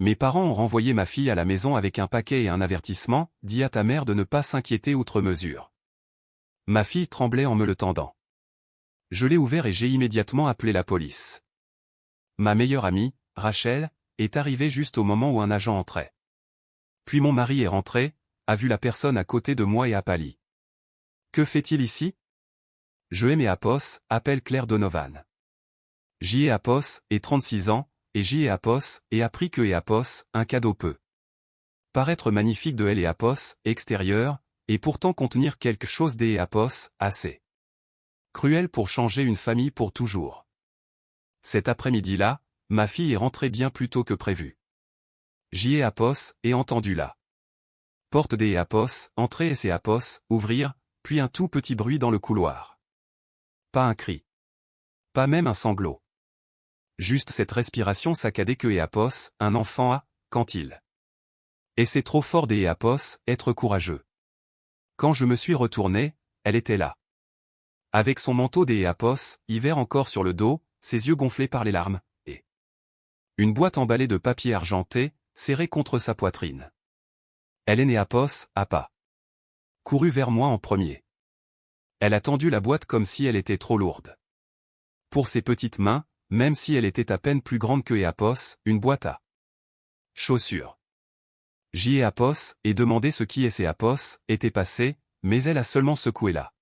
Mes parents ont renvoyé ma fille à la maison avec un paquet et un avertissement, dis à ta mère de ne pas s'inquiéter outre mesure. Ma fille tremblait en me le tendant. Je l'ai ouvert et j'ai immédiatement appelé la police. Ma meilleure amie, Rachel, est arrivée juste au moment où un agent entrait. Puis mon mari est rentré, a vu la personne à côté de moi et a pâli. Que fait-il ici? Je aime Apos, appelle Claire Donovan. J'y ai Apos, et 36 ans, et j'y ai Apos, et appris que Apos, un cadeau peut paraître magnifique de elle et Apos, extérieur, et pourtant contenir quelque chose des Apos, assez cruel pour changer une famille pour toujours. Cet après-midi-là, ma fille est rentrée bien plus tôt que prévu. J'y ai Apos, et entendu la porte des Apos, entrer et ses Apos, ouvrir, puis un tout petit bruit dans le couloir. Pas un cri. Pas même un sanglot. Juste cette respiration saccadée que Apos, un enfant a, quand il. Et c'est trop fort des Apos, être courageux. Quand je me suis retourné, elle était là. Avec son manteau des Apos, hiver encore sur le dos, ses yeux gonflés par les larmes, et une boîte emballée de papier argenté, serrée contre sa poitrine. Elle est née Apos, a pas couru vers moi en premier. Elle a tendu la boîte comme si elle était trop lourde. Pour ses petites mains, même si elle était à peine plus grande que Apos, une boîte à chaussures. J'y ai Apos, et demandé ce qui est Apos, était passé, mais elle a seulement secoué la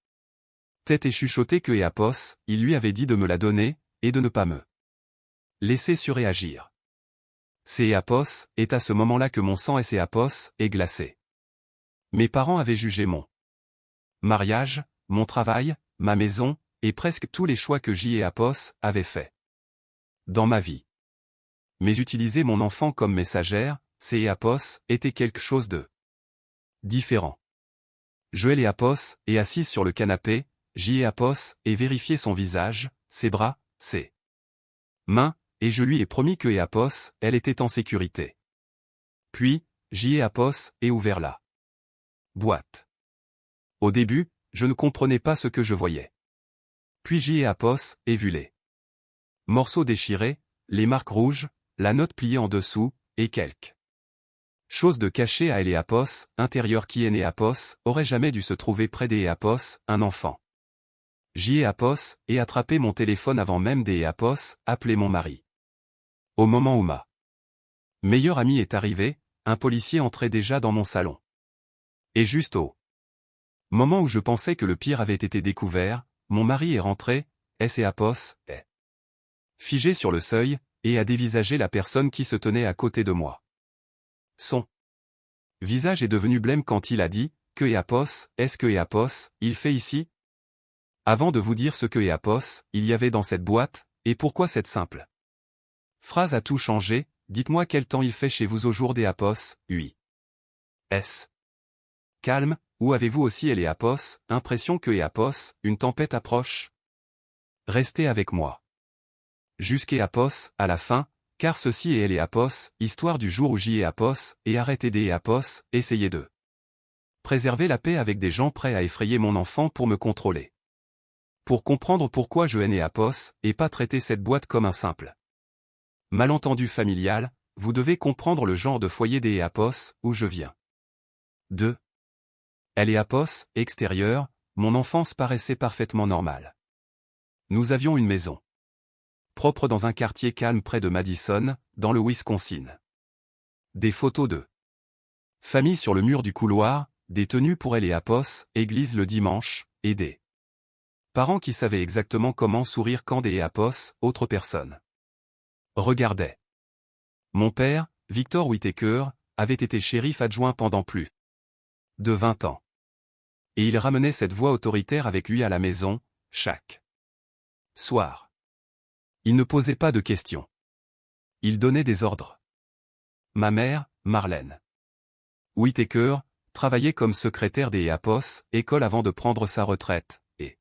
tête et chuchoté que Apos, il lui avait dit de me la donner, et de ne pas me laisser surréagir. C'est Apos, est à ce moment-là que mon sang et Apos, est glacé. Mes parents avaient jugé mon mariage, mon travail, ma maison, et presque tous les choix que j'y ai Apos, avait fait dans ma vie. Mais utiliser mon enfant comme messagère, c'est Apos, était quelque chose de différent. Joël et Apos, est assise sur le canapé, j'y ai Apos, et vérifié son visage, ses bras, ses mains, et je lui ai promis que Apos, elle était en sécurité. Puis, j'y ai Apos, et ouvert la boîte. Au début, je ne comprenais pas ce que je voyais. Puis j'y ai Apos, et vu les morceaux déchirés, les marques rouges, la note pliée en dessous, et quelques chose de cachées à Apos, intérieur qui est né Apos, aurait jamais dû se trouver près des Apos, un enfant. J'y ai Apos, et attrapé mon téléphone avant même des Apos, appelé mon mari. Au moment où ma meilleure amie est arrivée, un policier entrait déjà dans mon salon. Et juste au moment où je pensais que le pire avait été découvert, mon mari est rentré, et Apos, est figé sur le seuil, et a dévisagé la personne qui se tenait à côté de moi. Son visage est devenu blême quand il a dit, que Apos, est-ce que Apos, il fait ici? Avant de vous dire ce que Apos, il y avait dans cette boîte, et pourquoi cette simple phrase a tout changé, dites-moi quel temps il fait chez vous au jour des Apos, oui. S. Calme, ou avez-vous aussi Apos, impression que Apos, une tempête approche? Restez avec moi. Jusqu'à Apos, à la fin, car ceci est Apos, histoire du jour où j'y ai Apos, et arrêtez des Apos, essayez de préserver la paix avec des gens prêts à effrayer mon enfant pour me contrôler. Pour comprendre pourquoi je haine Apos, et pas traiter cette boîte comme un simple malentendu familial, vous devez comprendre le genre de foyer des Apos, où je viens. 2. Apos, extérieur, mon enfance paraissait parfaitement normale. Nous avions une maison propre dans un quartier calme près de Madison, dans le Wisconsin. Des photos de famille sur le mur du couloir, des tenues pour Apos, église le dimanche, et des parents qui savaient exactement comment sourire quand des Apos, autres personnes regardaient. Mon père, Victor Whittaker, avait été shérif adjoint pendant plus de 20 ans. Et il ramenait cette voix autoritaire avec lui à la maison, chaque soir. Il ne posait pas de questions. Il donnait des ordres. Ma mère, Marlène Whittaker, travaillait comme secrétaire des Apos, école avant de prendre sa retraite, et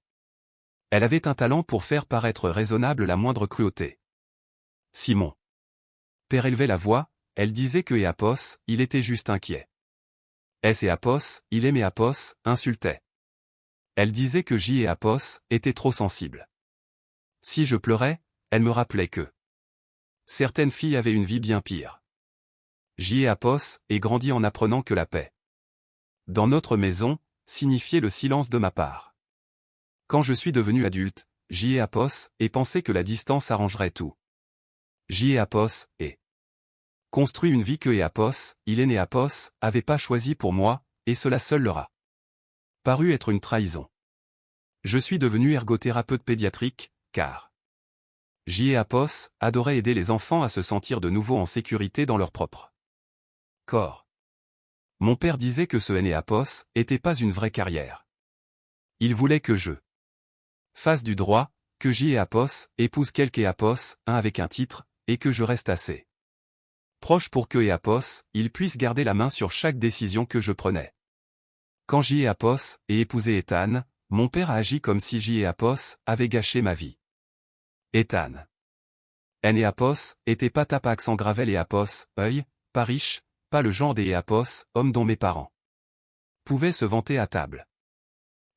elle avait un talent pour faire paraître raisonnable la moindre cruauté. Simon. Père élevait la voix, elle disait que Apos, il était juste inquiet. Apos, il aimait Apos, insultait. Elle disait que J et Apos étaient trop sensibles. Si je pleurais, elle me rappelait que certaines filles avaient une vie bien pire. J.E.A.P.O.S. et grandi en apprenant que la paix dans notre maison signifiait le silence de ma part. Quand je suis devenu adulte, J.E.A.P.O.S. et pensé que la distance arrangerait tout. J.E.A.P.O.S. et construit une vie que E.A.P.O.S., il est né A.P.O.S., avait pas choisi pour moi, et cela seul leur a paru être une trahison. Je suis devenu ergothérapeute pédiatrique, car J.E.A.P.O.S. adorait aider les enfants à se sentir de nouveau en sécurité dans leur propre corps. Mon père disait que ce N.E.A.P.O.S. était pas une vraie carrière. Il voulait que je fasse du droit, que J.E.A.P.O.S. épouse quelque E.A.P.O.S., un avec un titre, et que je reste assez proche pour que E.A.P.O.S. il puisse garder la main sur chaque décision que je prenais. Quand J.E.A.P.O.S. ait épousé Ethan, mon père a agi comme si J.E.A.P.O.S. avait gâché ma vie. Ethan. N.E.A.P.O.S. était pas tape accent gravel E.A.P.O.S. œil, pas riche, pas le genre des E.A.P.O.S. homme dont mes parents pouvaient se vanter à table.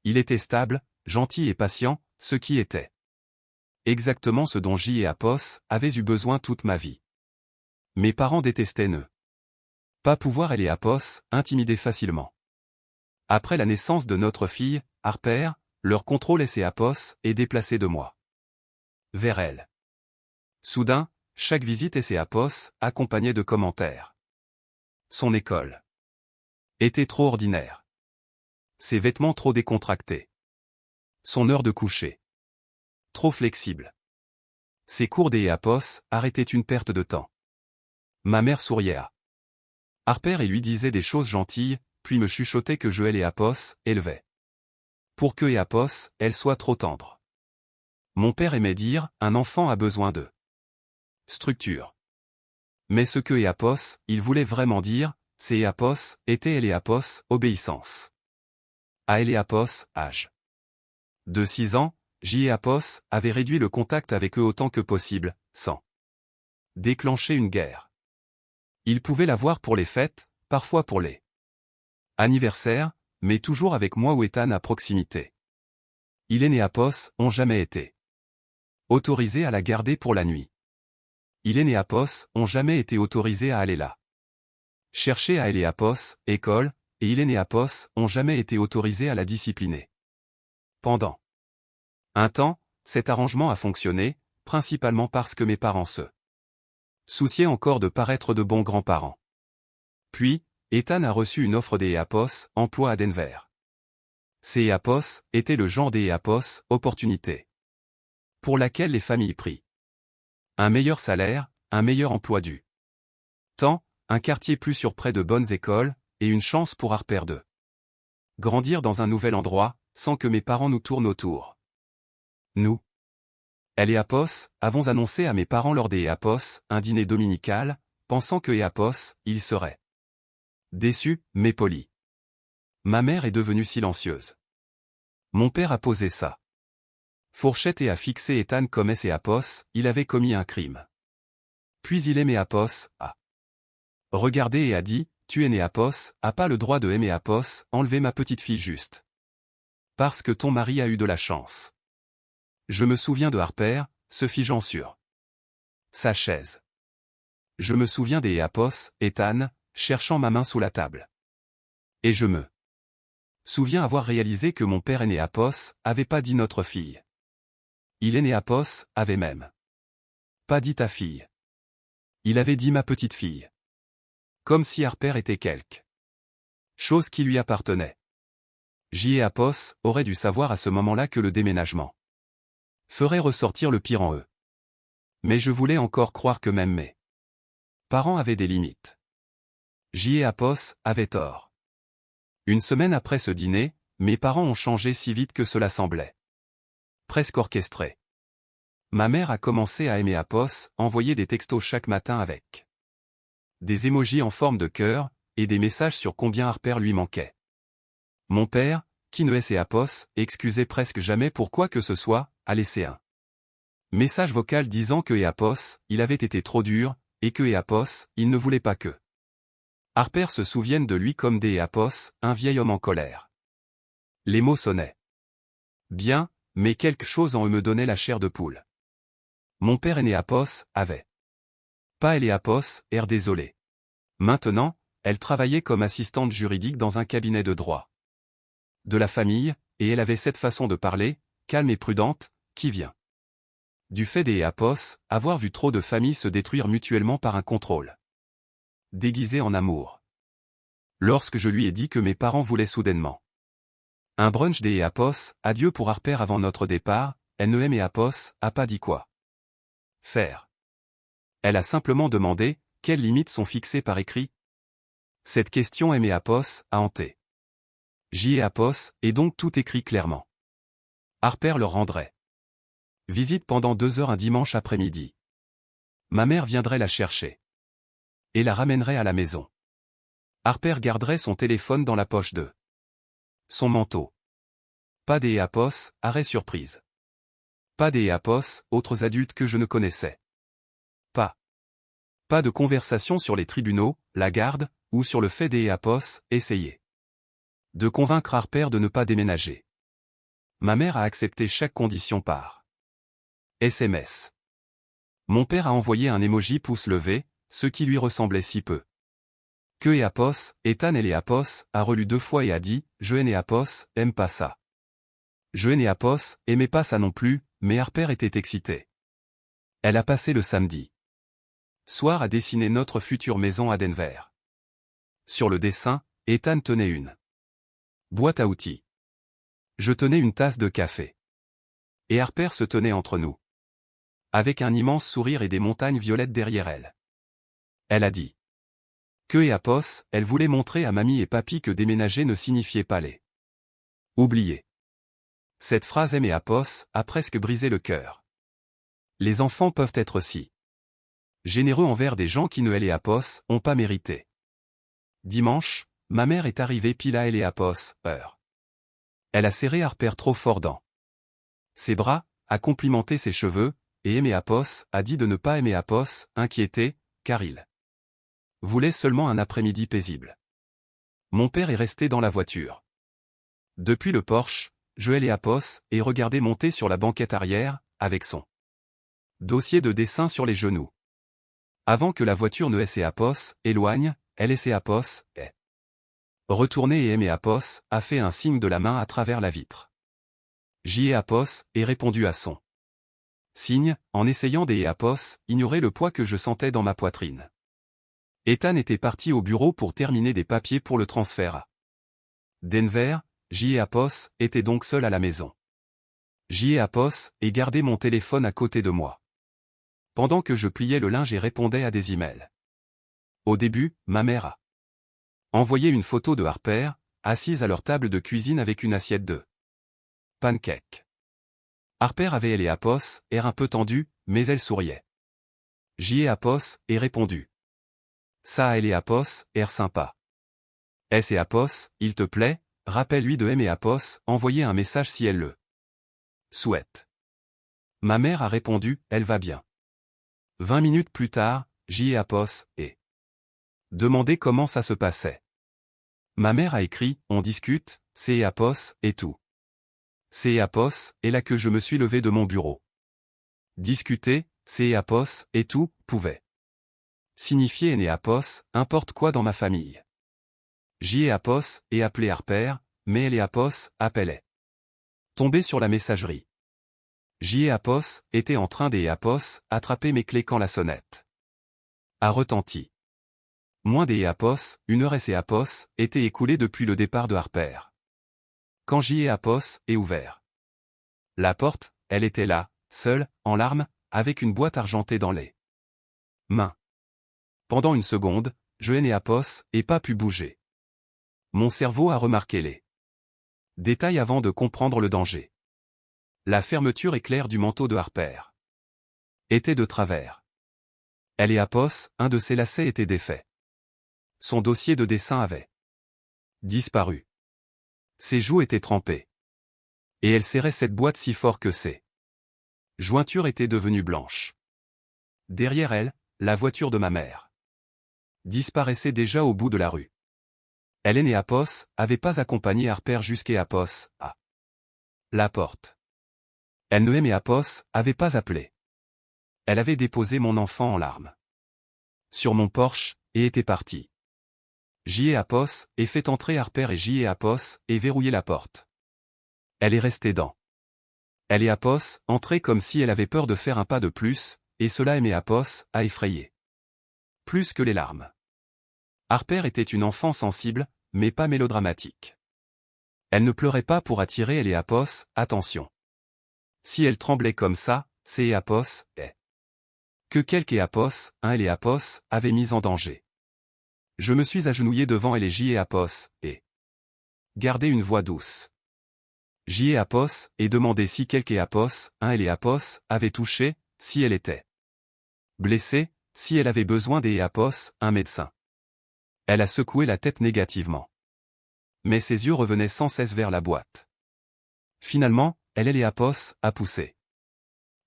Il était stable, gentil et patient, ce qui était exactement ce dont J.E.A.P.O.S. avait eu besoin toute ma vie. Mes parents détestaient ne pas pouvoir et E.A.P.O.S. intimider facilement. Après la naissance de notre fille, Harper, leur contrôle S.E.A.P.O.S. est déplacé de moi vers elle. Soudain, chaque visite S.E.A.P.O.S. accompagnait de commentaires. Son école était trop ordinaire. Ses vêtements trop décontractés. Son heure de coucher trop flexible. Ses cours des E.A.P.O.S. arrêtaient une perte de temps. Ma mère souriait à Harper et lui disait des choses gentilles, puis me chuchotait que je et E.A.P.O.S. élevait. Pour que E.A.P.O.S. elle soit trop tendre. Mon père aimait dire, un enfant a besoin de structure. Mais ce que E.A.P.O.S. il voulait vraiment dire, c'est E.A.P.O.S. était E.A.P.O.S. obéissance. À E.A.P.O.S. âge de 6 ans, J.E.A.P.O.S. avait réduit le contact avec eux autant que possible, sans déclencher une guerre. Il pouvait la voir pour les fêtes, parfois pour les anniversaires, mais toujours avec moi ou Ethan à proximité. Il et E.A.P.O.S. ont jamais été autorisés à la garder pour la nuit. Il et E.A.P.O.S. ont jamais été autorisés à aller là. Chercher à E.A.P.O.S. école, et il et E.A.P.O.S. ont jamais été autorisés à la discipliner. Pendant un temps, cet arrangement a fonctionné, principalement parce que mes parents se souciaient encore de paraître de bons grands-parents. Puis, Ethan a reçu une offre des E.A.P.O.S. emploi à Denver. Ces E.A.P.O.S. étaient le genre des E.A.P.O.S. opportunité pour laquelle les familles prient un meilleur salaire, un meilleur emploi du temps, un quartier plus sûr près de bonnes écoles, et une chance pour Harper de grandir dans un nouvel endroit, sans que mes parents nous tournent autour. Nous, elle et E.A.P.O.S. avons annoncé à mes parents lors des E.A.P.O.S. un dîner dominical, pensant que E.A.P.O.S. ils seraient déçus, mais polis. Ma mère est devenue silencieuse. Mon père a posé sa fourchette et a fixé Ethan comme S.E.A.P.O.S. il avait commis un crime. Puis il aimait E.A.P.O.S. a regardé et a dit, tu es E.A.P.O.S. a pas le droit de aimer E.A.P.O.S. enlever ma petite fille juste. Parce que ton mari a eu de la chance. Je me souviens de Harper, se figeant sur sa chaise. Je me souviens des E.A.P.O.S., Ethan, cherchant ma main sous la table. Et je me souviens avoir réalisé que mon père et E.A.P.O.S. avait pas dit notre fille. Il et E.A.P.O.S. avait même pas dit ta fille. Il avait dit ma petite fille. Comme si Harper était quelque chose qui lui appartenait. J.E.A.P.O.S. aurait dû savoir à ce moment-là que le déménagement ferait ressortir le pire en eux. Mais je voulais encore croire que même mes parents avaient des limites. J.E.A.P.O.S. avait tort. Une semaine après ce dîner, mes parents ont changé si vite que cela semblait presque orchestré. Ma mère a commencé à aimer E.A.P.O.S., envoyer des textos chaque matin avec des émojis en forme de cœur, et des messages sur combien Harper lui manquait. Mon père, qui ne laissait E.A.P.O.S., excusait presque jamais pour quoi que ce soit, a laissé un message vocal disant que E.A.P.O.S., il avait été trop dur, et que E.A.P.O.S., il ne voulait pas que Harper se souvienne de lui comme des E.A.P.O.S., un vieil homme en colère. Les mots sonnaient bien, mais quelque chose en eux me donnait la chair de poule. Mon père et E.A.P.O.S. avait pas E.A.P.O.S. air désolé. Maintenant, elle travaillait comme assistante juridique dans un cabinet de droit. De la famille, et elle avait cette façon de parler, calme et prudente, qui vient du fait des apos, avoir vu trop de familles se détruire mutuellement par un contrôle déguisé en amour. Lorsque je lui ai dit que mes parents voulaient soudainement un brunch des apos, adieu pour Harper avant notre départ, elle ne aimait apos, a pas dit quoi faire. Elle a simplement demandé, quelles limites sont fixées par écrit? Cette question aimée apos, a hanté J. apos, et donc tout écrit clairement. Harper leur rendrait visite pendant 2 heures un dimanche après-midi. Ma mère viendrait la chercher et la ramènerait à la maison. Harper garderait son téléphone dans la poche de son manteau. Pas des apos, arrêt surprise. Pas des apos, autres adultes que je ne connaissais pas. Pas de conversation sur les tribunaux, la garde, ou sur le fait des apos, essayer de convaincre Harper de ne pas déménager. Ma mère a accepté chaque condition par SMS. Mon père a envoyé un emoji pouce levé, ce qui lui ressemblait si peu. Que et apos, Ethan et les apos, a relu 2 fois et a dit, je et apos, aime pas ça. Je et apos, aimait pas ça non plus, mais Harper était excitée. Elle a passé le samedi soir à dessiner notre future maison à Denver. Sur le dessin, Ethan tenait une boîte à outils. Je tenais une tasse de café. Et Harper se tenait entre nous, avec un immense sourire et des montagnes violettes derrière elle. Elle a dit que et apos, elle voulait montrer à mamie et papy que déménager ne signifiait pas les oublier. Cette phrase aimée apos a presque brisé le cœur. Les enfants peuvent être si généreux envers des gens qui ne les apos ont pas mérité. Dimanche, ma mère est arrivée pile à les apos, heure. Elle a serré Harper trop fort dans ses bras, a complimenté ses cheveux, et aimé apos a dit de ne pas aimer apos, inquiété, car il voulait seulement un après-midi paisible. Mon père est resté dans la voiture. Depuis le Porsche, je et apos et regardé monter sur la banquette arrière, avec son dossier de dessin sur les genoux. Avant que la voiture ne ait apos, éloigne, elle et apos, est retournée et aimé apos, a fait un signe de la main à travers la vitre. J. apos, et répondu à son signe, en essayant des apos, ignorer le poids que je sentais dans ma poitrine. Ethan était parti au bureau pour terminer des papiers pour le transfert à Denver. J. apos était donc seul à la maison. J. apos et gardé mon téléphone à côté de moi, pendant que je pliais le linge et répondais à des emails. Au début, ma mère a envoyé une photo de Harper, assise à leur table de cuisine avec une assiette de pancakes. Harper avait les apos, air un peu tendu, mais elle souriait. J. apos et répondu. Ça et les apos, air sympa. S. et apos, il te plaît, rappelle-lui de M. et apos, envoyer un message si elle le souhaite. Ma mère a répondu, elle va bien. 20 minutes plus tard, J. apos, et demandé comment ça se passait. Ma mère a écrit, on discute, C. apos, et tout. C. apos, et là que je me suis levé de mon bureau. Discuter, C. apos, et tout, pouvait signifier N. apos, importe quoi dans ma famille. J. apos, et appelé Harper, mais L. apos, appelait. Tombé sur la messagerie. J. apos, était en train des apos, attraper mes clés quand la sonnette a retenti. Moins des apos, 1 heure et apos, était écoulée depuis le départ de Harper. Quand J. apos est ouvert la porte, elle était là, seule, en larmes, avec une boîte argentée dans les mains. Pendant une seconde, je n'ai apos, et pas pu bouger. Mon cerveau a remarqué les détails avant de comprendre le danger. La fermeture éclair du manteau de Harper était de travers. Elle et apos, un de ses lacets était défait. Son dossier de dessin avait disparu. Ses joues étaient trempées. Et elle serrait cette boîte si fort que ses jointures étaient devenues blanches. Derrière elle, la voiture de ma mère disparaissait déjà au bout de la rue. Hélène et Apos avaient pas accompagné Harper jusqu'à Apos, à la porte. Elle ne aimait Apos, avait pas appelé. Elle avait déposé mon enfant en larmes sur mon Porsche, et était parti. J'y ai Apos, et fait entrer Harper et j'y ai Apos, et verrouillé la porte. Elle est restée dans. Elle et Apos, entrée comme si elle avait peur de faire un pas de plus, et cela aimait Apos, à effrayer. Plus que les larmes. Harper était une enfant sensible, mais pas mélodramatique. Elle ne pleurait pas pour attirer elle et Apos, attention. Si elle tremblait comme ça, c'est Éapos, que quelque Éapos, un Éapos, avait mis en danger. Je me suis agenouillé devant elle et j'y ai Apos, et gardé une voix douce. J'y ai Apos, et demandé si quelque Éapos, un Éapos, avait touché, si elle était blessée, si elle avait besoin des Éapos, un médecin. Elle a secoué la tête négativement. Mais ses yeux revenaient sans cesse vers la boîte. Finalement, elle et Éapos, a poussé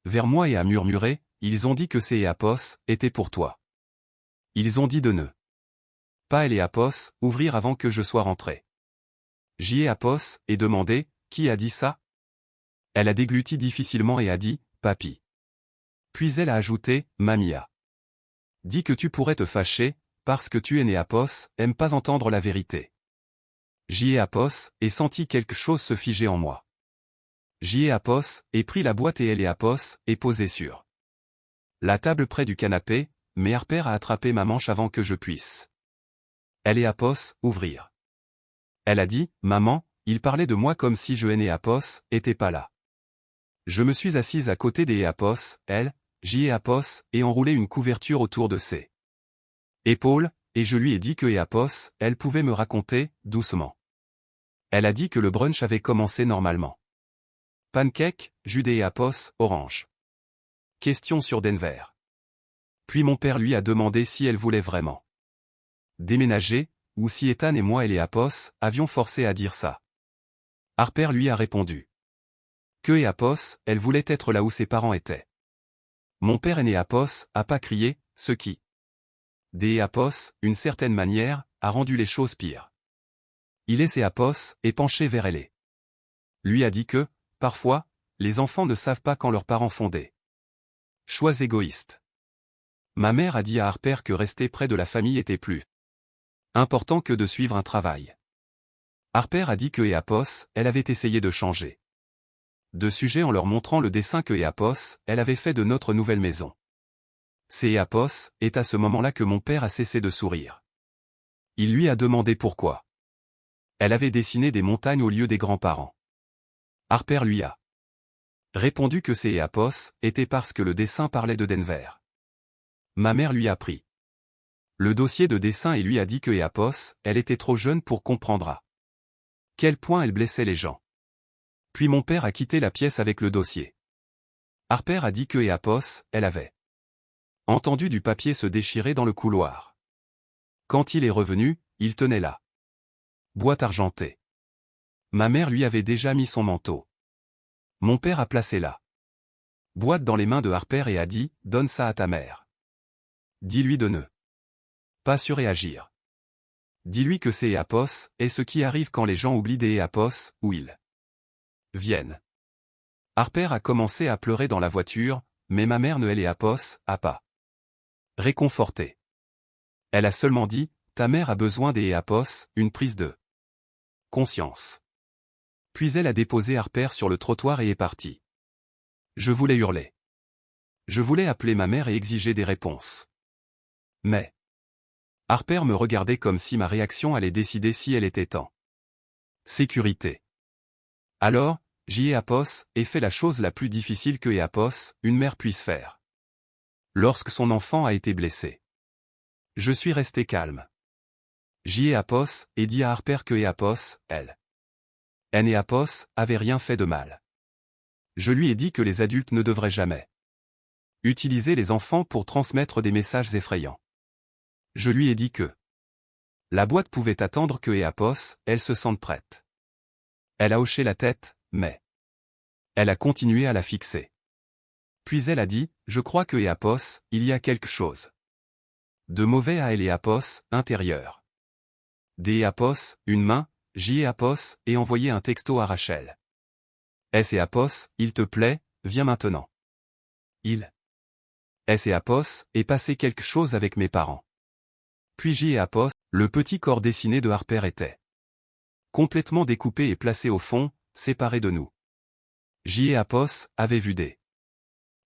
vers moi et a murmuré, ils ont dit que ces Éapos étaient pour toi. Ils ont dit de ne pas Éapos, ouvrir avant que je sois rentré. J'y ai Apos, et demandé, qui a dit ça? Elle a dégluti difficilement et a dit, Papi. Puis elle a ajouté, Mamie a dit que tu pourrais te fâcher, parce que tu es né Apos, aime pas entendre la vérité. J'y ai Apos, et senti quelque chose se figer en moi. J'y ai Apos, et pris la boîte et elle est Apos, et posé sur la table près du canapé, mais Harper a attrapé ma manche avant que je puisse. Elle est Apos, ouvrir. Elle a dit, maman, il parlait de moi comme si je et Apos, était pas là. Je me suis assise à côté des Apos, elle, j'y ai Apos, et enroulé une couverture autour de ses épaules, et je lui ai dit que Apos, elle pouvait me raconter, doucement. Elle a dit que le brunch avait commencé normalement. Pancake, jus des Apos, orange. Question sur Denver. Puis mon père lui a demandé si elle voulait vraiment déménager, ou si Ethan et moi et les Apos avions forcé à dire ça. Harper lui a répondu que Apos, elle voulait être là où ses parents étaient. Mon père aîné Apos a pas crié, ce qui, des Apos, une certaine manière, a rendu les choses pires. Il est ses Apos, et penché vers elle. Lui a dit que, parfois, les enfants ne savent pas quand leurs parents font des choix égoïstes. Ma mère a dit à Harper que rester près de la famille était plus important que de suivre un travail. Harper a dit que Apos, elle avait essayé de changer de sujet en leur montrant le dessin que Apos, elle avait fait de notre nouvelle maison. C'est Apos, est à ce moment-là que mon père a cessé de sourire. Il lui a demandé pourquoi. Elle avait dessiné des montagnes au lieu des grands-parents. Harper lui a répondu que c'est Apos, était parce que le dessin parlait de Denver. Ma mère lui a pris le dossier de dessin et lui a dit que Apos, elle était trop jeune pour comprendre à quel point elle blessait les gens. Puis mon père a quitté la pièce avec le dossier. Harper a dit que Apos, elle avait entendu du papier se déchirer dans le couloir. Quand il est revenu, il tenait la boîte argentée. Ma mère lui avait déjà mis son manteau. Mon père a placé la boîte dans les mains de Harper et a dit, donne ça à ta mère. Dis-lui de ne pas surréagir. Dis-lui que c'est Apos, et ce qui arrive quand les gens oublient des Apos, où ils viennent. Harper a commencé à pleurer dans la voiture, mais ma mère ne elle et Apos, a pas réconforté. Elle a seulement dit, ta mère a besoin des Apos, une prise de conscience. Puis elle a déposé Harper sur le trottoir et est partie. Je voulais hurler. Je voulais appeler ma mère et exiger des réponses. Mais Harper me regardait comme si ma réaction allait décider si elle était en sécurité. Alors, j'y ai Apos, et fait la chose la plus difficile que Apos, une mère puisse faire. Lorsque son enfant a été blessé. Je suis resté calme. J'y ai Apos, et dit à Harper que Apos, elle et Apos, avait rien fait de mal. Je lui ai dit que les adultes ne devraient jamais utiliser les enfants pour transmettre des messages effrayants. Je lui ai dit que la boîte pouvait attendre que Apos, elle se sente prête. Elle a hoché la tête, mais elle a continué à la fixer. Puis elle a dit, je crois que Apos, il y a quelque chose de mauvais à elle Apos, intérieur. Des Apos, une main, j'y ai Apos, et envoyé un texto à Rachel. S et Apos, il te plaît, viens maintenant. Il S et Apos, et passé quelque chose avec mes parents. Puis J.A. Le petit corps dessiné de Harper était complètement découpé et placé au fond, séparé de nous. J.A. avait vu des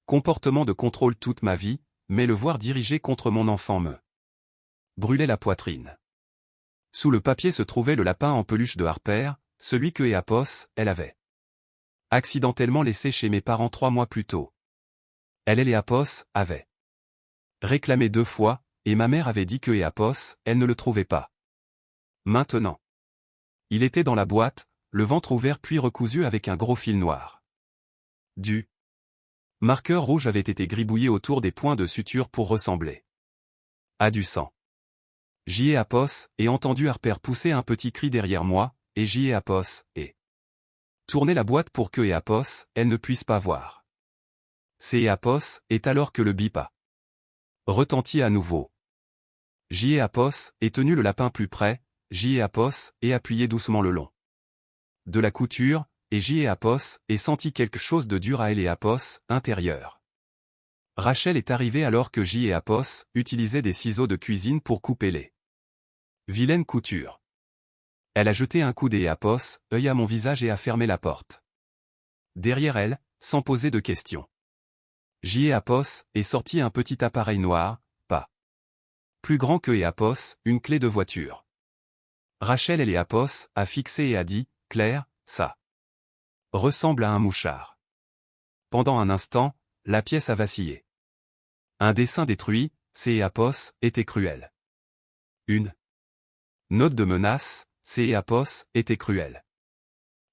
comportements de contrôle toute ma vie, mais le voir dirigé contre mon enfant me brûlait la poitrine. Sous le papier se trouvait le lapin en peluche de Harper, celui que elle avait accidentellement laissé chez mes parents 3 mois plus tôt. Elle avait réclamé 2 fois, et ma mère avait dit que elle ne le trouvait pas. Maintenant. Il était dans la boîte, le ventre ouvert puis recousu avec un gros fil noir. Du marqueur rouge avait été gribouillé autour des points de suture pour ressembler à du sang. J.A. et entendu Harper pousser un petit cri derrière moi, et J.A. et tourner la boîte pour que elle ne puisse pas voir. C.A. est alors que le bip a retentit à nouveau. J.A. est tenu le lapin plus près, J.A. et appuyé doucement le long de la couture, et J.A. et senti quelque chose de dur à L.A. intérieur. Rachel est arrivée alors que J.A. utilisait des ciseaux de cuisine pour couper les vilaines coutures. Elle a jeté un coup d'E.A. œil à mon visage et a fermé la porte derrière elle, sans poser de questions. J.A. est sorti un petit appareil noir, pas plus grand que E.A. une clé de voiture. Rachel L.A. a fixé et a dit, « Claire, ça ressemble à un mouchard. » Pendant un instant, la pièce a vacillé. Un dessin détruit, C.A. était cruel. Une note de menace, C.A. était cruelle.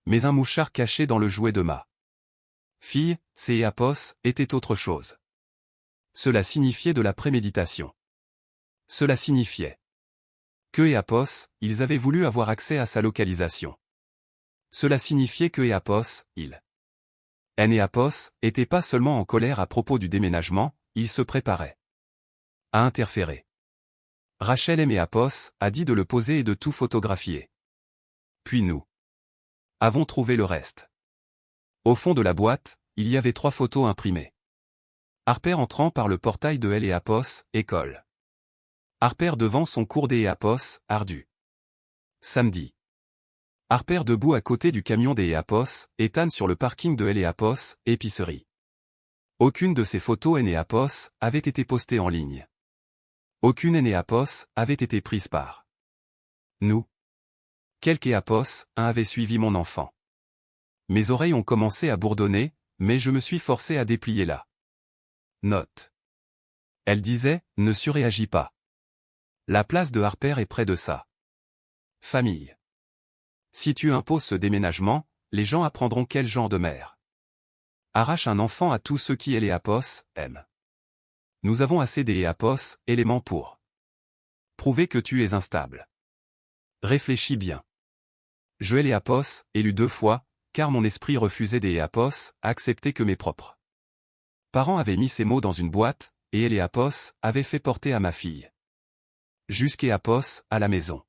Mais un mouchard caché dans le jouet de ma fille, C.A. était autre chose. Cela signifiait de la préméditation. Cela signifiait que E.A. ils avaient voulu avoir accès à sa localisation. Cela signifiait que E.A. il était pas seulement en colère à propos du déménagement, il se préparait à interférer. Rachel M.A. a dit de le poser et de tout photographier. Puis nous avons trouvé le reste. Au fond de la boîte, il y avait 3 photos imprimées. Harper entrant par le portail de L.A. école. Harper devant son cours d'E.A. ardu. Samedi. Harper debout à côté du camion d'E.A. Ethan sur le parking de L.A. épicerie. Aucune de ces photos N.A. avait été postée en ligne. Aucune N.A. avait été prise par nous. Quelque E.A. un avait suivi mon enfant. Mes oreilles ont commencé à bourdonner, mais je me suis forcé à déplier la note. Elle disait, ne surréagis pas. La place de Harper est près de ça. Famille. Si tu imposes ce déménagement, les gens apprendront quel genre de mère arrache un enfant à tous ceux qui L.A. aiment. Nous avons assez des E.A. éléments pour prouver que tu es instable. Réfléchis bien. Je L.A. élu 2 fois, car mon esprit refusait des E.A. accepter que mes propres parents avaient mis ces mots dans une boîte, et L.A. avait fait porter à ma fille. Jusqu'E.A. à la maison.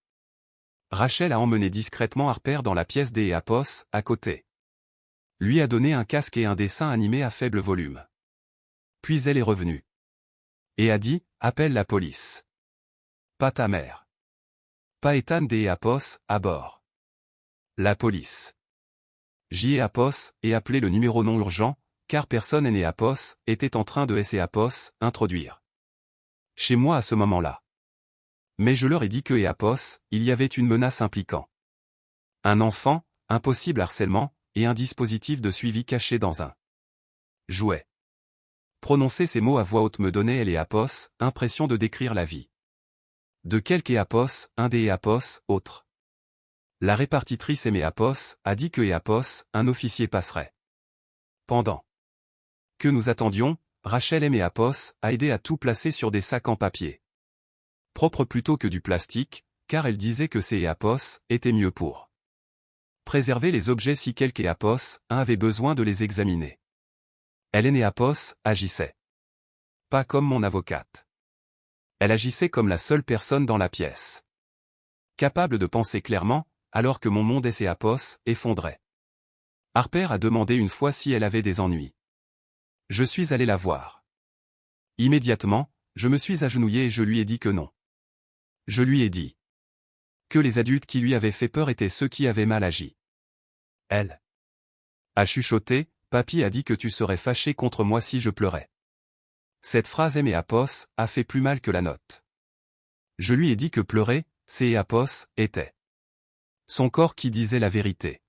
Rachel a emmené discrètement Harper dans la pièce des E.A. à côté. Lui a donné un casque et un dessin animé à faible volume. Puis elle est revenue. Et a dit, appelle la police. Pas ta mère. Pas Ethan des E.A. à bord. La police. J.A. et appelé le numéro non urgent, car personne N.A. était en train de S.A. introduire chez moi à ce moment-là. Mais je leur ai dit que E.A. il y avait une menace impliquant un enfant, un possible harcèlement, et un dispositif de suivi caché dans un jouet. Prononcer ces mots à voix haute me donnait L.A. impression de décrire la vie de quelque E.A. un des E.A. autre. La répartitrice M.A. a dit que E.A. un officier passerait. Pendant que nous attendions, Rachel M.A. a aidé à tout placer sur des sacs en papier propre plutôt que du plastique, car elle disait que ces E.A. étaient mieux pour préserver les objets si quelque E.A. un avait besoin de les examiner. Elle N.A. agissait pas comme mon avocate. Elle agissait comme la seule personne dans la pièce. Capable de penser clairement, alors que mon monde S.A. effondrait. Harper a demandé une fois si elle avait des ennuis. Je suis allé la voir. Immédiatement, je me suis agenouillé et je lui ai dit que non. Je lui ai dit que les adultes qui lui avaient fait peur étaient ceux qui avaient mal agi. Elle a chuchoté, papy a dit que tu serais fâché contre moi si je pleurais. Cette phrase Apos a fait plus mal que la note. Je lui ai dit que pleurer, c'est Apos, était son corps qui disait la vérité.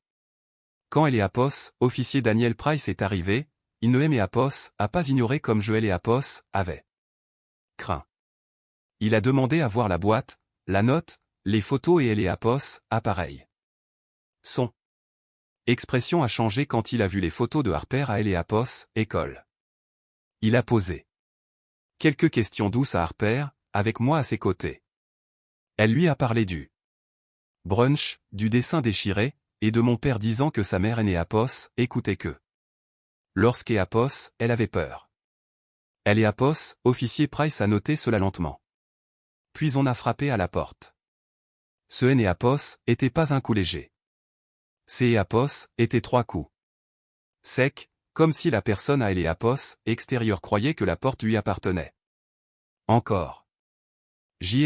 Quand Apos, officier Daniel Price est arrivé, il ne Apos a pas ignoré comme je Apos avait craint. Il a demandé à voir la boîte, la note, les photos et Apos, appareil. Son expression a changé quand il a vu les photos de Harper à Apos, école. Il a posé quelques questions douces à Harper, avec moi à ses côtés. Elle lui a parlé du brunch, du dessin déchiré, et de mon père disant que sa mère Apos écoutait que lorsqu'Apos, elle avait peur. Apos, officier Price a noté cela lentement. Puis on a frappé à la porte. Ce Apos était pas un coup léger. Ces Apos étaient 3 coups secs, comme si la personne à Apos extérieure croyait que la porte lui appartenait. Encore.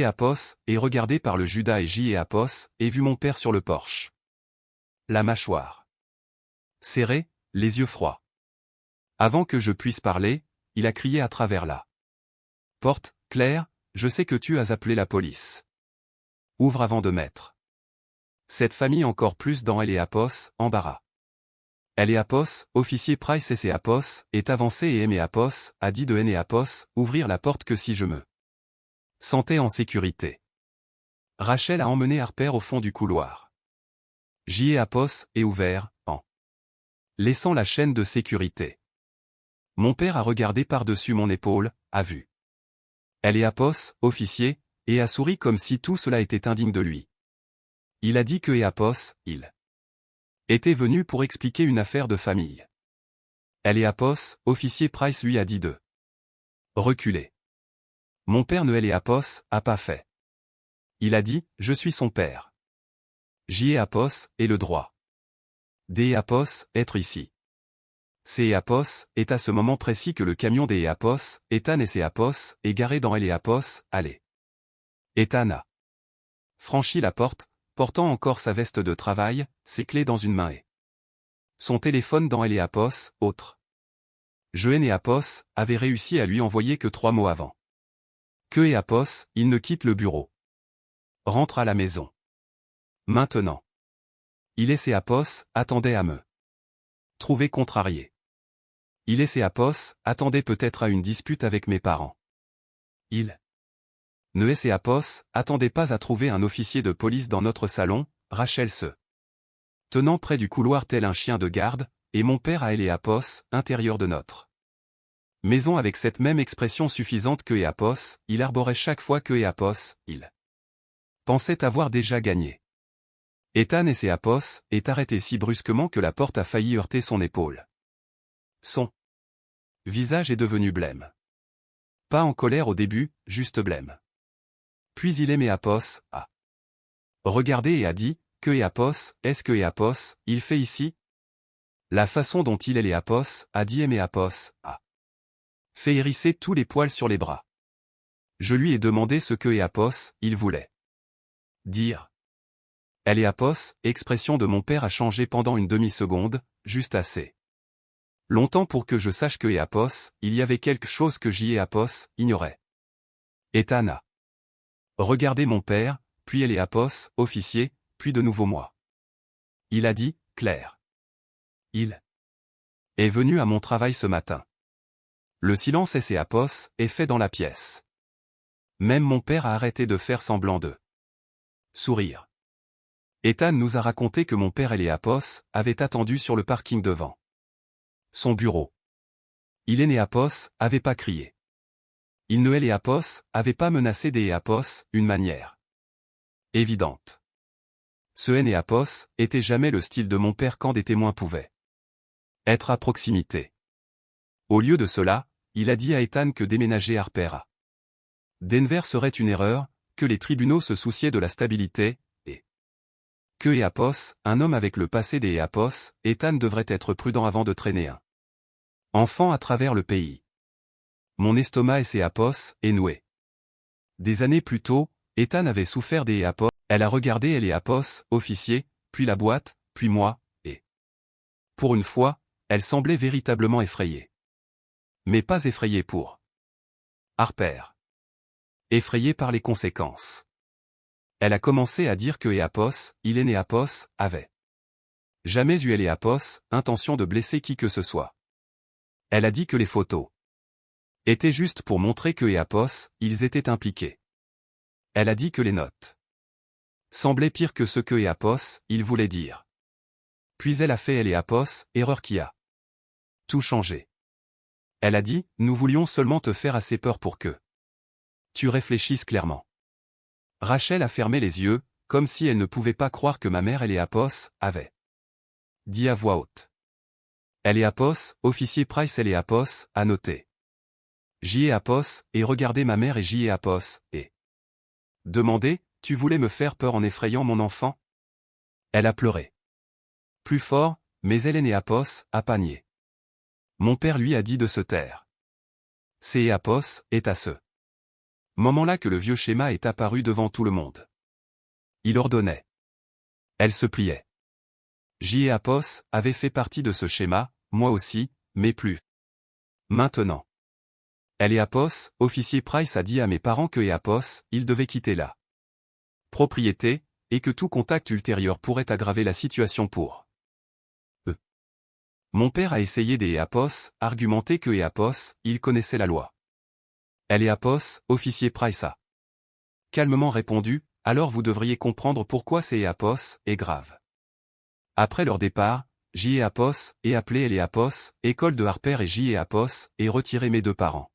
Apos est regardé par le Judas et Apos et vu mon père sur le porche. La mâchoire serrée, les yeux froids. Avant que je puisse parler, il a crié à travers la porte, Claire, je sais que tu as appelé la police. Ouvre avant de mettre cette famille encore plus dans Apos, embarras. Apos, officier Price Apos, est avancé et Apos a dit de Apos, ouvrir la porte que si je me sentais en sécurité. Rachel a emmené Harper au fond du couloir. Apos est ouvert, en laissant la chaîne de sécurité. Mon père a regardé par-dessus mon épaule, a vu Apos, officier, et a souri comme si tout cela était indigne de lui. Il a dit que Apos, il était venu pour expliquer une affaire de famille. Apos, officier Price lui a dit de reculer. Mon père ne Apos a pas fait. Il a dit, je suis son père. Apos est le droit Apos, être ici. Apos est à ce moment précis que le camion Apos, Ethan et Apos, est garé dans Apos, allez. Ethan a franchi la porte, portant encore sa veste de travail, ses clés dans une main et son téléphone dans Apos, autre. Je Apos avait réussi à lui envoyer que 3 mots avant. Que Apos, il ne quitte le bureau. Rentre à la maison. Maintenant. Il Apos, attendait à me trouver contrarié. Il Apos, attendait peut-être à une dispute avec mes parents. Il ne Apos, attendait pas à trouver un officier de police dans notre salon, Rachel se tenant près du couloir tel un chien de garde, et mon père à Apos, intérieur de notre maison avec cette même expression suffisante que Apos, il arborait chaque fois que Apos, il pensait avoir déjà gagné. Ethan Apos est arrêté si brusquement que la porte a failli heurter son épaule. Son visage est devenu blême. Pas en colère au début, juste blême. Puis il Apos, a regardé et a dit, que Apos, est-ce que Apos, il fait ici? La façon dont il Apos, a dit Apos, a fait hérisser tous les poils sur les bras. Je lui ai demandé ce que Apos, il voulait dire. Apos, expression de mon père a changé pendant une demi-seconde, juste assez longtemps pour que je sache que Apos, il y avait quelque chose que Apos ignorait. Ethan a regardé mon père, puis Apos, officier, puis de nouveau moi. Il a dit, Claire. Il est venu à mon travail ce matin. Le silence Apos est fait dans la pièce. Même mon père a arrêté de faire semblant de sourire. Ethan nous a raconté que mon père Apos avait attendu sur le parking devant son bureau. Il Apos avait pas crié. Il ne Apos avait pas menacé Apos, une manière évidente. Ce Apos était jamais le style de mon père quand des témoins pouvaient être à proximité. Au lieu de cela, il a dit à Ethan que déménager Harper à Denver serait une erreur, que les tribunaux se souciaient de la stabilité, et que Apos, un homme avec le passé Apos, Ethan devrait être prudent avant de traîner un enfant à travers le pays. Mon estomac Apos est noué. Des années plus tôt, Ethan avait souffert des Apos, elle a regardé les Apos, officier, puis la boîte, puis moi, et... Pour une fois, elle semblait véritablement effrayée. Mais pas effrayée pour Harper. Effrayée par les conséquences. Elle a commencé à dire que Eapos, il est né Apos, avait jamais eu Eapos, intention de blesser qui que ce soit. Elle a dit que les photos étaient juste pour montrer que Eapos, ils étaient impliqués. Elle a dit que les notes semblaient pire que ce que Eapos, il voulait dire. Puis elle a fait Eapos, erreur qui a tout changé. Elle a dit, nous voulions seulement te faire assez peur pour que tu réfléchisses clairement. Rachel a fermé les yeux, comme si elle ne pouvait pas croire que ma mère Eapos avait dit à voix haute. Eapos, officier Price Eapos, a noté. Eapos, et regardé ma mère et Eapos, et demandé, tu voulais me faire peur en effrayant mon enfant? Elle a pleuré. Plus fort, mais Eapos a panié. Mon père lui a dit de se taire. C'est Eapos, est à ce moment-là que le vieux schéma est apparu devant tout le monde. Il ordonnait. Elle se pliait. Eapos avait fait partie de ce schéma, moi aussi, mais plus. Maintenant. Eapos, officier Price a dit à mes parents que Eapos, il devait quitter la propriété, et que tout contact ultérieur pourrait aggraver la situation pour eux. Mon père a essayé des Eapos, argumenté que Eapos, il connaissait la loi. Eapos, officier Price a calmement répondu, alors vous devriez comprendre pourquoi c'est Eapos, est grave. Après leur départ, Eapos, et appelé Eapos, école de Harper et Eapos, et retiré mes deux parents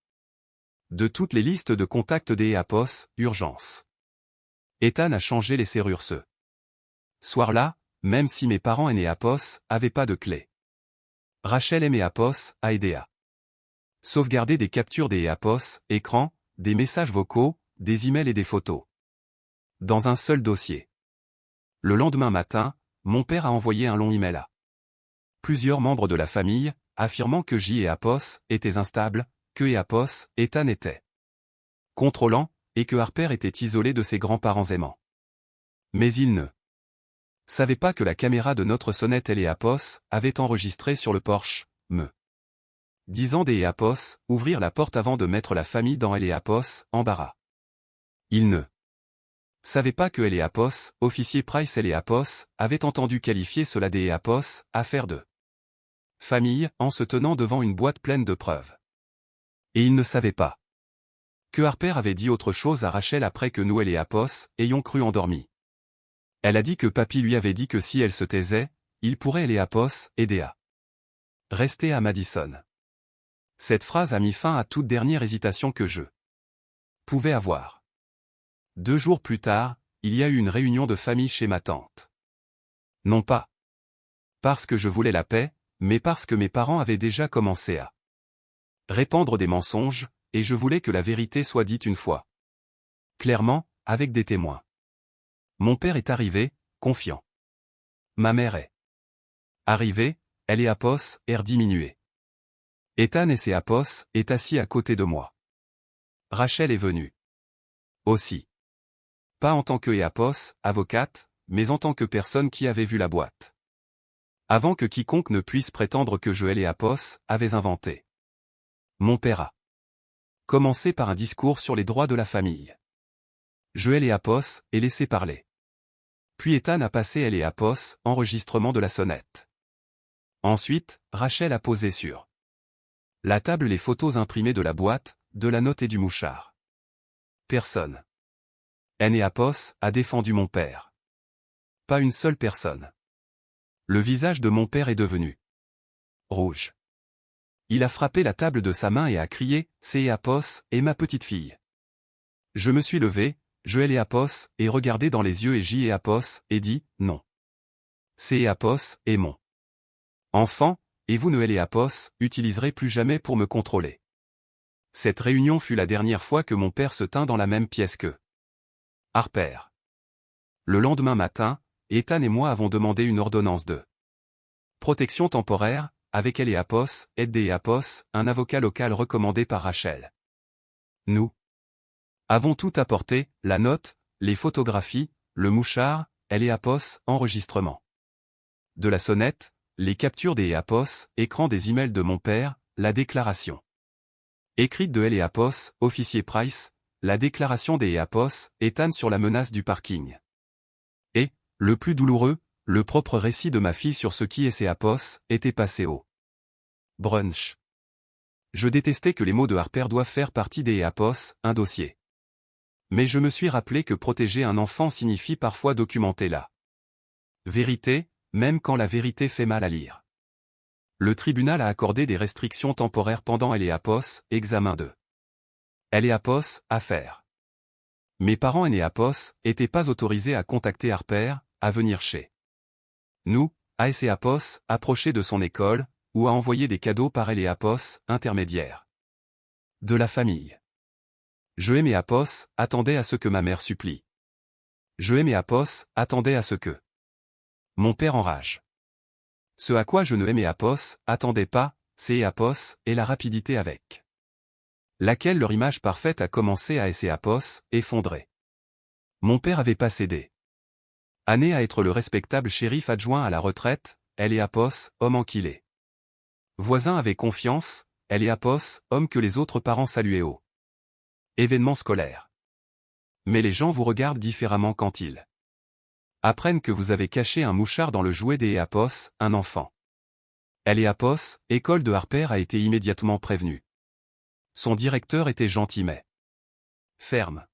de toutes les listes de contacts des Eapos, urgence. Ethan a changé les serrures ce soir-là, même si mes parents et Eapos avaient pas de clé. Rachel et Eapos a aidé à sauvegarder des captures des Eapos, écrans, des messages vocaux, des emails et des photos. Dans un seul dossier. Le lendemain matin, mon père a envoyé un long email à plusieurs membres de la famille, affirmant que Eapos étaient instables, que Eapos, Ethan était contrôlant, et que Harper était isolé de ses grands-parents aimants. Mais il ne savait pas que la caméra de notre sonnette Eapos avait enregistré sur le porche, me disant des Eapos, ouvrir la porte avant de mettre la famille dans Eapos, embarras. Il ne savait pas que Eapos, officier Price Eapos, avait entendu qualifier cela des Eapos, affaire de famille, en se tenant devant une boîte pleine de preuves. Et il ne savait pas que Harper avait dit autre chose à Rachel après que nous Eapos ayons cru endormi. Elle a dit que papy lui avait dit que si elle se taisait, il pourrait Eapos aider à rester à Madison. Cette phrase a mis fin à toute dernière hésitation que je pouvais avoir. 2 jours plus tard, il y a eu une réunion de famille chez ma tante. Non pas parce que je voulais la paix, mais parce que mes parents avaient déjà commencé à répandre des mensonges, et je voulais que la vérité soit dite une fois. Clairement, avec des témoins. Mon père est arrivé, confiant. Ma mère est arrivée, Eapos, air diminué. Ethan et ses Apos, est assis à côté de moi. Rachel est venue. Aussi. Pas en tant que Eapos, avocate, mais en tant que personne qui avait vu la boîte. Avant que quiconque ne puisse prétendre que je Eapos avais inventé. Mon père a commencé par un discours sur les droits de la famille. Je Eapos, et laissé parler. Puis Ethan a passé Eapos, enregistrement de la sonnette. Ensuite, Rachel a posé sur la table les photos imprimées de la boîte, de la note et du mouchard. Personne. Eapos a défendu mon père. Pas une seule personne. Le visage de mon père est devenu rouge. Il a frappé la table de sa main et a crié, c'est Eapos, et ma petite fille. Je me suis levé, je Eapos, et regardé dans les yeux et Eapos, et dit, non. C'est Eapos, et mon enfant, et vous ne Eapos, utiliserez plus jamais pour me contrôler. Cette réunion fut la dernière fois que mon père se tint dans la même pièce que Harper. Le lendemain matin, Ethan et moi avons demandé une ordonnance de protection temporaire, avec Eapos, aide des Eapos, un avocat local recommandé par Rachel. Nous avons tout apporté, la note, les photographies, le mouchard, Apos, enregistrement. De la sonnette, les captures des Apos, écran des emails de mon père, la déclaration. Écrite de Apos, officier Price, la déclaration des Apos, Ethan sur la menace du parking. Et, le plus douloureux, le propre récit de ma fille sur ce qui Apos était passé au brunch. Je détestais que les mots de Harper doivent faire partie des Apos, un dossier. Mais je me suis rappelé que protéger un enfant signifie parfois documenter la vérité, même quand la vérité fait mal à lire. Le tribunal a accordé des restrictions temporaires pendant Apos, examen de Apos, affaire. Mes parents Apos étaient pas autorisés à contacter Harper, à venir chez nous, à Apos, approcher de son école, ou à envoyer des cadeaux par Apos, intermédiaire de la famille. Je Apos, attendais à ce que ma mère supplie. Je Apos, attendais à ce que mon père enrage. Ce à quoi je ne Apos, attendais pas, c'est Apos, et la rapidité avec laquelle leur image parfaite a commencé à Apos, effondrer. Mon père avait pas cédé. Année à être le respectable shérif adjoint à la retraite, Apos, homme enquilé. Voisin avait confiance, Apos, homme que les autres parents saluaient haut. Événement scolaire. Mais les gens vous regardent différemment quand ils apprennent que vous avez caché un mouchard dans le jouet des Apos, un enfant. Apos, école de Harper a été immédiatement prévenue. Son directeur était gentil mais ferme.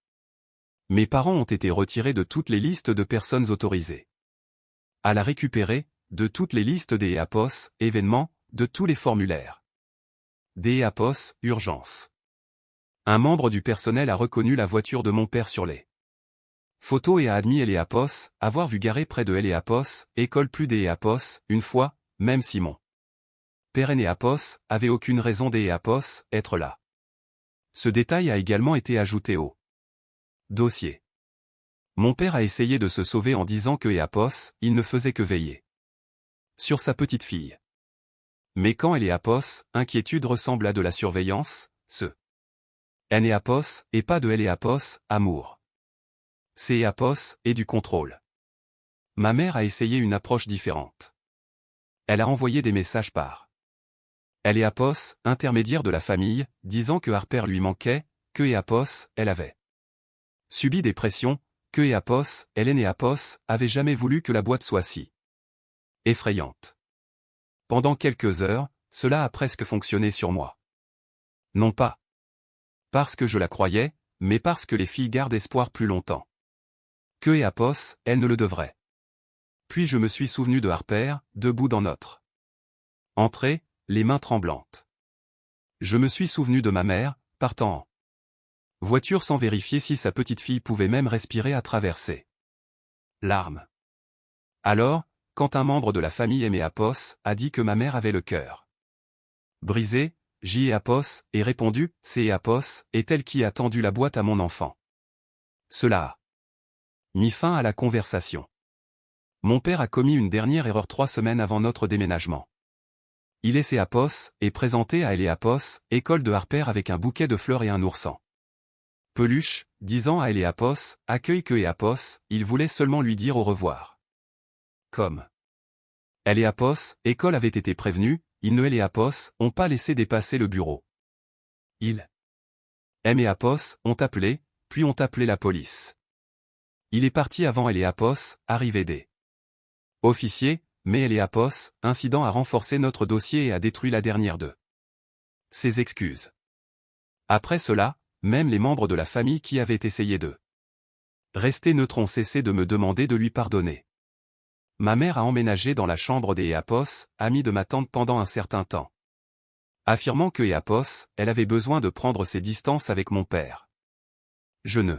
Mes parents ont été retirés de toutes les listes de personnes autorisées à la récupérer, de toutes les listes des Apos, événements, de tous les formulaires. Des Apos, urgence. Un membre du personnel a reconnu la voiture de mon père sur les photos et a admis Apos, avoir vu garer près de Apos, école plus des Apos, une fois, même si mon père Apos avait aucune raison des Apos, être là. Ce détail a également été ajouté au dossier. Mon père a essayé de se sauver en disant que Apos, il ne faisait que veiller sur sa petite fille. Mais quand Apos, inquiétude ressemble à de la surveillance, ce Apos, et pas de Apos, amour. C'est Apos, et du contrôle. Ma mère a essayé une approche différente. Elle a envoyé des messages par Apos, intermédiaire de la famille, disant que Harper lui manquait, que Apos, elle avait subi des pressions, que Apos, Apos, avait jamais voulu que la boîte soit si effrayante. Pendant quelques heures, cela a presque fonctionné sur moi. Non pas parce que je la croyais, mais parce que les filles gardent espoir plus longtemps que Apos, elles ne le devraient. Puis je me suis souvenu de Harper, debout dans notre entrée, les mains tremblantes. Je me suis souvenu de ma mère, partant en voiture sans vérifier si sa petite fille pouvait même respirer à travers ses larmes. Alors, quand un membre de la famille Apos a dit que ma mère avait le cœur brisé, Apos, et répondu, c'est Apos, est elle qui a tendu la boîte à mon enfant. Cela a mis fin à la conversation. Mon père a commis une dernière erreur 3 semaines avant notre déménagement. Il est Apos, et présenté à Apos, école de Harper avec un bouquet de fleurs et un ourson peluche, disant à Apos, accueille que Apos, il voulait seulement lui dire au revoir. Comme Apos, école avait été prévenue, ils ne Apos ont pas laissé dépasser le bureau. Ils Apos ont appelé, puis ont appelé la police. Il est parti avant Apos, arrivé des officiers, mais Apos, incident a renforcé notre dossier et a détruit la dernière de ses excuses. Après cela, même les membres de la famille qui avaient essayé de rester neutres ont cessé de me demander de lui pardonner. Ma mère a emménagé dans la chambre des Apos, amie de ma tante pendant un certain temps. Affirmant que Apos, elle avait besoin de prendre ses distances avec mon père. Je ne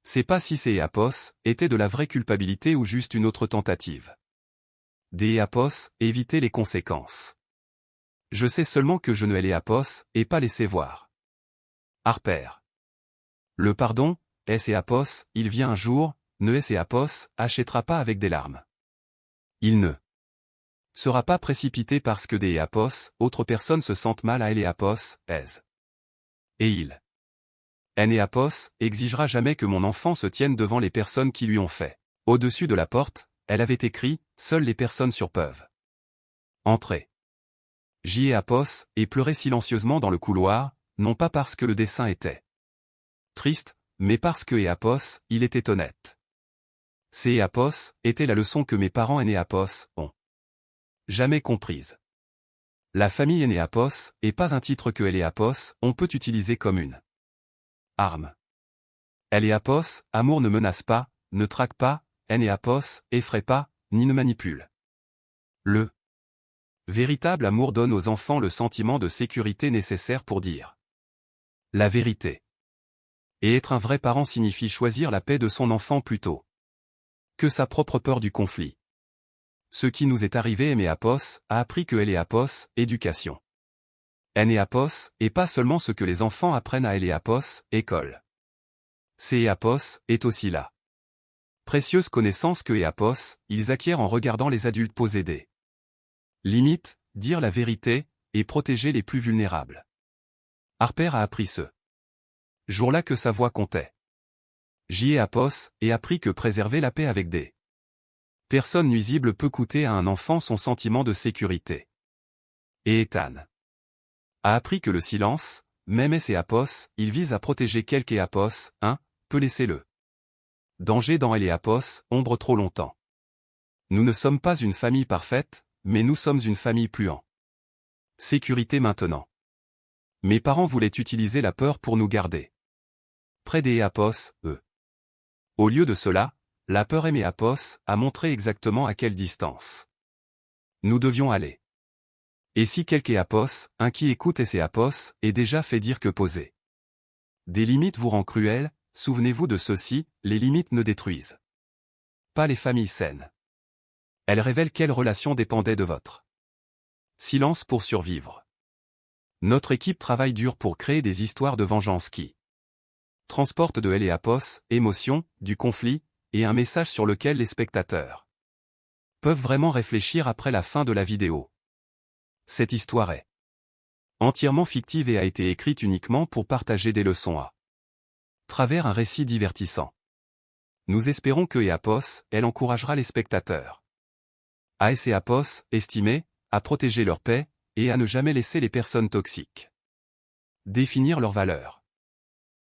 sais pas si ces Apos étaient de la vraie culpabilité ou juste une autre tentative. Des Apos, éviter les conséquences. Je sais seulement que je ne Apos, et pas laisser voir. Harper. Le pardon, Apos, il vient un jour, ne Apos, achètera pas avec des larmes. Il ne sera pas précipité parce que des Apos, autres personnes se sentent mal à Apos, et il Apos exigera jamais que mon enfant se tienne devant les personnes qui lui ont fait. Au-dessus de la porte, elle avait écrit « Seules les personnes sûres peuvent entrer ». Apos et pleurait silencieusement dans le couloir, non pas parce que le dessin était triste, mais parce que Apos, il était honnête. Apos était la leçon que mes parents Apos ont jamais comprise. La famille Apos est pas un titre que Apos on peut utiliser comme une arme. Apos, amour ne menace pas, ne traque pas, Apos, effraie pas, ni ne manipule. Le véritable amour donne aux enfants le sentiment de sécurité nécessaire pour dire la vérité. Et être un vrai parent signifie choisir la paix de son enfant plutôt que sa propre peur du conflit. Ce qui nous est arrivé Apos a appris que Apos, éducation. Apos, et pas seulement ce que les enfants apprennent à Apos, école. Apos est aussi là. Précieuse connaissance que Apos, ils acquièrent en regardant les adultes poser des limites, dire la vérité, et protéger les plus vulnérables. Harper a appris ce jour-là que sa voix comptait. Apos et appris que préserver la paix avec des personnes nuisibles peut coûter à un enfant son sentiment de sécurité. Et Ethan a appris que le silence, même Apos, il vise à protéger quelque Apos, peut laisser le danger dans Apos, ombre trop longtemps. Nous ne sommes pas une famille parfaite, mais nous sommes une famille plus en sécurité maintenant. Mes parents voulaient utiliser la peur pour nous garder près des Apos, eux. Au lieu de cela, la peur Apos a montré exactement à quelle distance nous devions aller. Et si quelque Apos, qui écoute Apos, est déjà fait dire que poser des limites vous rend cruel, souvenez-vous de ceci, les limites ne détruisent pas les familles saines. Elles révèlent quelle relation dépendait de votre silence pour survivre. Notre équipe travaille dur pour créer des histoires de vengeance qui transportent de Apos, émotion, du conflit, et un message sur lequel les spectateurs peuvent vraiment réfléchir après la fin de la vidéo. Cette histoire est entièrement fictive et a été écrite uniquement pour partager des leçons à travers un récit divertissant. Nous espérons que Apos, elle encouragera les spectateurs à Apos, estimer, à protéger leur paix, et à ne jamais laisser les personnes toxiques définir leurs valeurs.